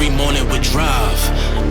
every morning with drive.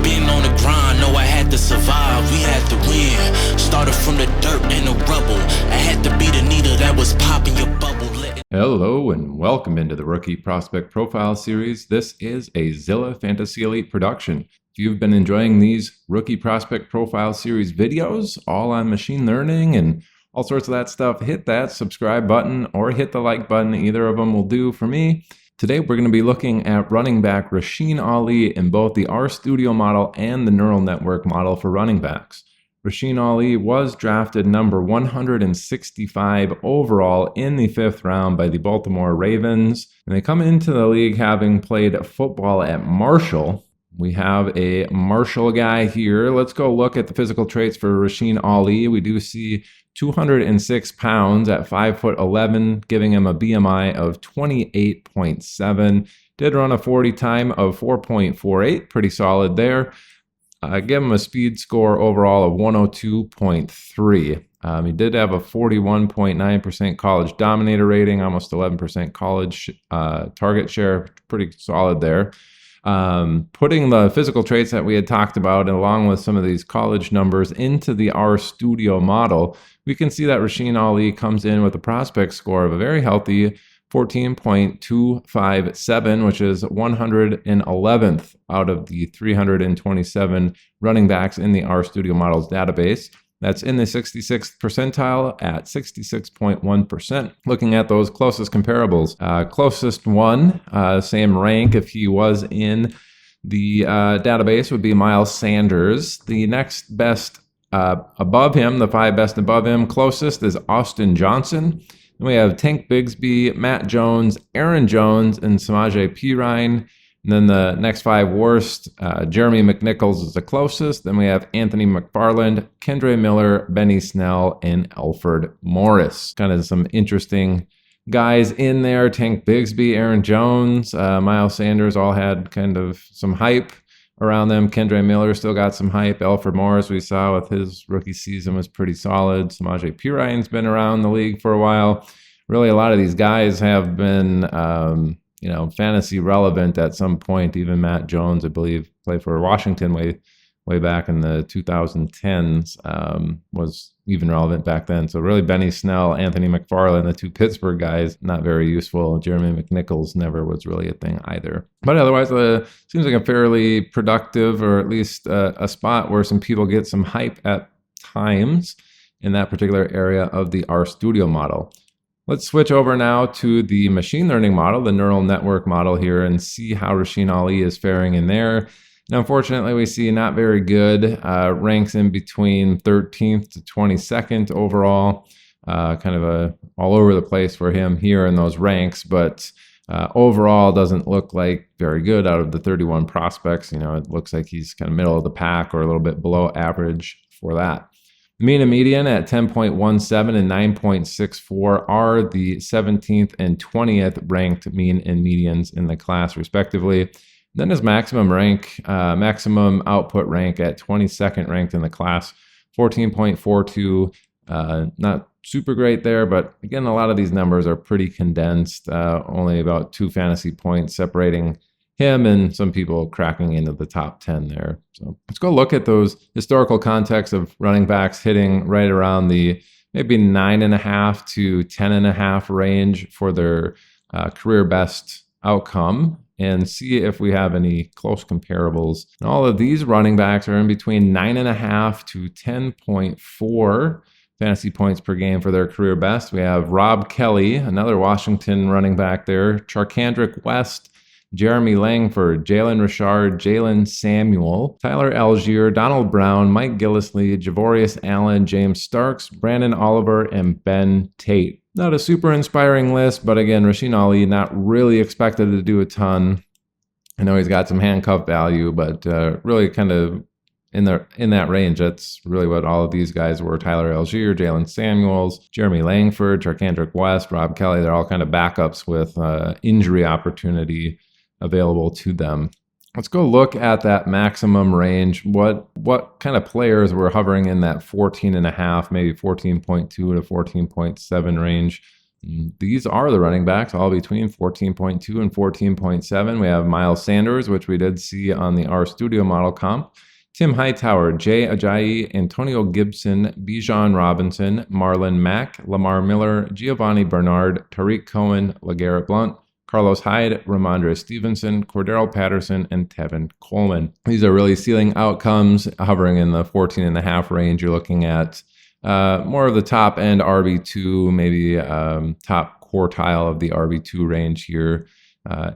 Being on the grind, know I had to survive. We had to win. Started from the dirt and the rubble. I had to be the needle that was popping your bubble. Hello and welcome into the Rookie Prospect Profile Series. This is a Zilla Fantasy Elite production. If you've been enjoying these Rookie Prospect Profile Series videos, all on machine learning and all sorts of that stuff, hit that subscribe button or hit the like button. Either of them will do for me. Today we're going to be looking at running back Rasheen Ali in both the RStudio model and the neural network model for running backs. Rasheen Ali was drafted number 165 overall in the 5th round by the Baltimore Ravens. And they come into the league having played football at Marshall. We have a Marshall guy here. Let's go look at the physical traits for Rasheen Ali. We do see 206 pounds at 5'11", giving him a BMI of 28.7. Did run a 40 time of 4.48, pretty solid there. Give him a speed score overall of 102.3. He did have a 41.9% college dominator rating, almost 11% college target share, pretty solid there. Putting the physical traits that we had talked about along with some of these college numbers into the RStudio model, we can see that Rasheen Ali comes in with a prospect score of a very healthy 14.257, which is 111th out of the 327 running backs in the RStudio model's database. That's in the 66th percentile at 66.1%. Looking at those closest comparables, closest one, same rank if he was in the database would be Miles Sanders. The next best above him, the 5 best above him, closest is Austin Johnson. Then we have Tank Bigsby, Matt Jones, Aaron Jones, and Samaje Perine. And then the next 5 worst, Jeremy McNichols is the closest. Then we have Anthony McFarland, Kendre Miller, Benny Snell, and Alfred Morris. Kind of some interesting guys in there. Tank Bigsby, Aaron Jones, Miles Sanders all had kind of some hype around them. Kendre Miller still got some hype. Alfred Morris, we saw with his rookie season, was pretty solid. Samaje Perine's been around the league for a while. Really, a lot of these guys have been, fantasy relevant at some point. Even Matt Jones, I believe, played for Washington way back in the 2010s, was even relevant back then. So really, Benny Snell, Anthony McFarland, the 2 Pittsburgh guys, not very useful. Jeremy McNichols never was really a thing either. But otherwise, seems like a fairly productive, or at least a spot where some people get some hype at times in that particular area of the RStudio model. Let's switch over now to the machine learning model, the neural network model here, and see how Rasheen Ali is faring in there. Now, unfortunately, we see not very good, ranks in between 13th to 22nd overall, kind of all over the place for him here in those ranks, but overall doesn't look like very good out of the 31 prospects. It looks like he's kind of middle of the pack or a little bit below average for that. Mean and median at 10.17 and 9.64 are the 17th and 20th ranked mean and medians in the class, respectively. Then his maximum output rank at 22nd ranked in the class, 14.42. Not super great there, but again, a lot of these numbers are pretty condensed. Only about 2 fantasy points separating him and some people cracking into the top 10 there. So let's go look at those historical contexts of running backs hitting right around the maybe 9.5 to 10.5 range for their career best outcome, and see if we have any close comparables. And all of these running backs are in between 9.5 to 10.4 fantasy points per game for their career best. We have Rob Kelly, another Washington running back there, Charkandrick West, Jeremy Langford, Jalen Richard, Jalen Samuel, Tyler Algier, Donald Brown, Mike Gillislee, Javorius Allen, James Starks, Brandon Oliver, and Ben Tate. Not a super inspiring list, but again, Rasheen Ali not really expected to do a ton. I know he's got some handcuff value, but really kind of in that range. That's really what all of these guys were. Tyler Algier, Jalen Samuels, Jeremy Langford, Charkandrick West, Rob Kelly. They're all kind of backups with injury opportunity available to them. Let's go look at that maximum range. What kind of players were hovering in that 14.5, maybe 14.2 to 14.7 range These are the running backs, all between 14.2 and 14.7. We have Miles Sanders, which we did see on the R Studio model comp. Tim Hightower, Jay Ajayi, Antonio Gibson, Bijan Robinson, Marlon Mack, Lamar Miller, Giovanni Bernard, Tariq Cohen, LeGarrette Blount, Carlos Hyde, Ramondre Stevenson, Cordero Patterson, and Tevin Coleman. These are really ceiling outcomes, hovering in the 14.5 range. You're looking at more of the top end RB2, maybe top quartile of the RB2 range here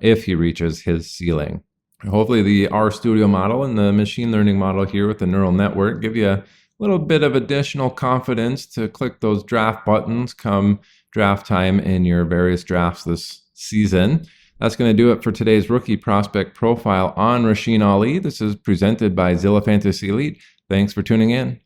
if he reaches his ceiling. Hopefully the R Studio model and the machine learning model here with the neural network give you a little bit of additional confidence to click those draft buttons come draft time in your various drafts this season. That's going to do it for today's rookie prospect profile on Rasheen Ali. This is presented by Zilla Fantasy Elite. Thanks for tuning in.